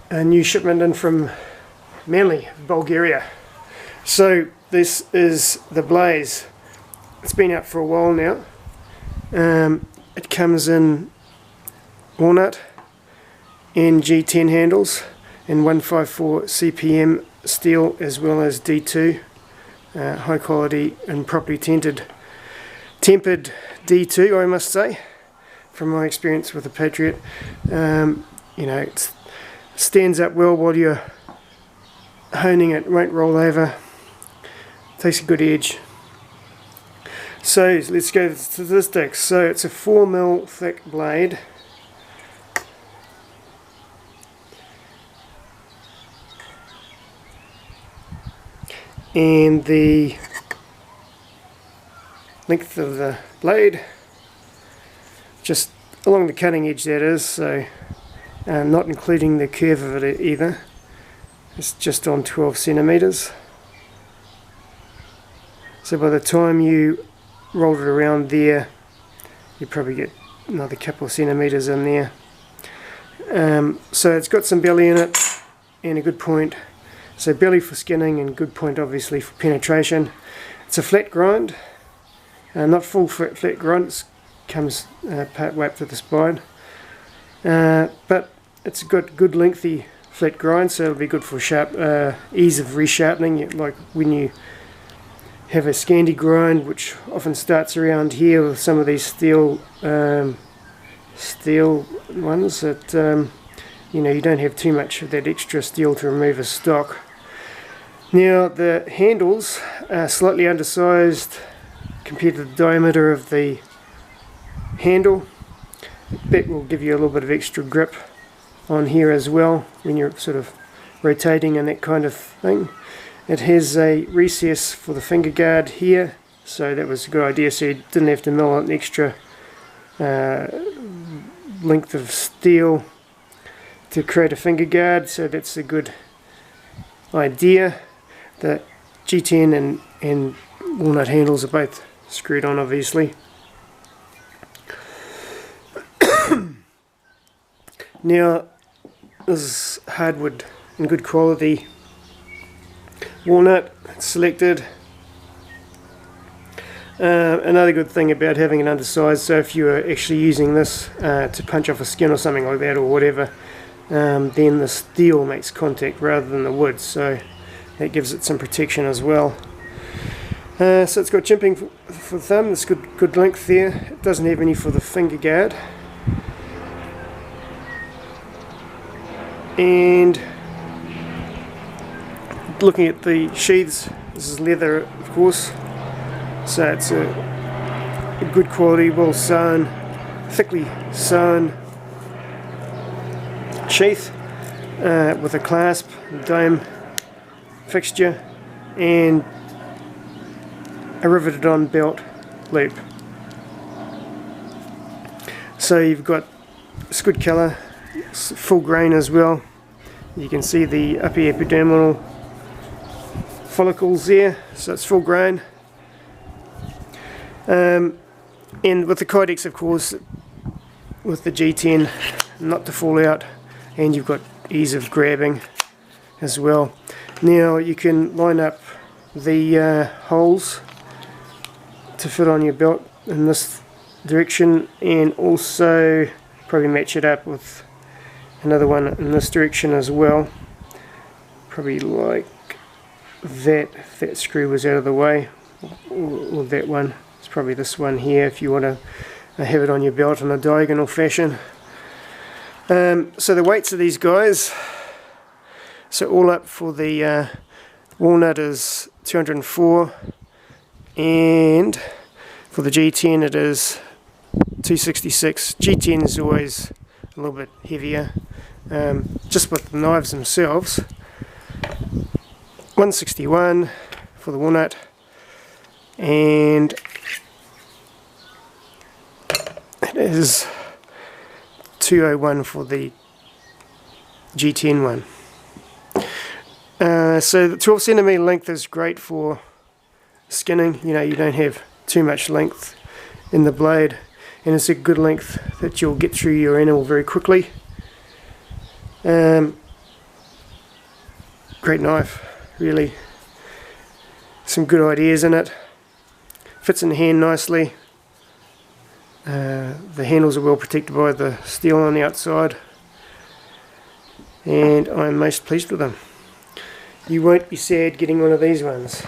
a new shipment in from Manly, Bulgaria. So this is the Blaze. It's been out for a while now. It comes in walnut and G10 handles and 154 CPM steel, as well as D2, high quality and properly tempered D2, I must say, from my experience with the Patriot. You know, it stands up well while you're honing it, won't roll over, takes a good edge. So let's go to the statistics. So it's a 4mm thick blade, and the length of the blade, just along the cutting edge, that is, so not including the curve of it either, it's just on 12 centimeters. So by the time you roll it around there, you probably get another couple of centimeters in there. So it's got some belly in it and a good point. So belly for skinning and good point obviously for penetration. It's a flat grind, not full flat grind, it comes part way up to the spine. But it's a good lengthy flat grind, so it'll be good for ease of resharpening, like when you have a Scandi grind, which often starts around here with some of these steel ones that you know, you don't have too much of that extra steel to remove a stock. Now the handles are slightly undersized compared to the diameter of the handle. That will give you a little bit of extra grip on here as well when you're sort of rotating and that kind of thing. It has a recess for the finger guard here, so that was a good idea, so you didn't have to mill an extra length of steel to create a finger guard, so that's a good idea. The G10 and walnut handles are both screwed on, obviously. Now this is hardwood and good quality walnut selected. Another good thing about having an undersized, so if you are actually using this to punch off a skin or something like that or whatever, then the steel makes contact rather than the wood, so that gives it some protection as well. So it's got jimping for the thumb, it's good length there. It doesn't have any for the finger guard. And looking at the sheaths, this is leather of course, so it's a good quality, well sewn, thickly sewn sheath with a clasp, dome fixture and a riveted on belt loop. So you've got this good colour, full grain as well. You can see the upper epidermal follicles there, so it's full grain. And with the Kydex, of course, with the G10, not to fall out, and you've got ease of grabbing as well. Now you can line up the holes to fit on your belt in this direction, and also probably match it up with another one in this direction as well, probably like that, if that screw was out of the way, or that one. It's probably this one here if you want to have it on your belt in a diagonal fashion. So the weights of these guys, so all up for the walnut is 204, and for the G10 it is 266. G10 is always a little bit heavier, just with the knives themselves. 161 for the walnut, and it is 201 for the G10 one. So the 12 centimeter length is great for skinning. You know, you don't have too much length in the blade, and it's a good length that you'll get through your animal very quickly. great knife, really. Some good ideas in it. Fits in the hand nicely. The handles are well protected by the steel on the outside, and I'm most pleased with them. You won't be sad getting one of these ones.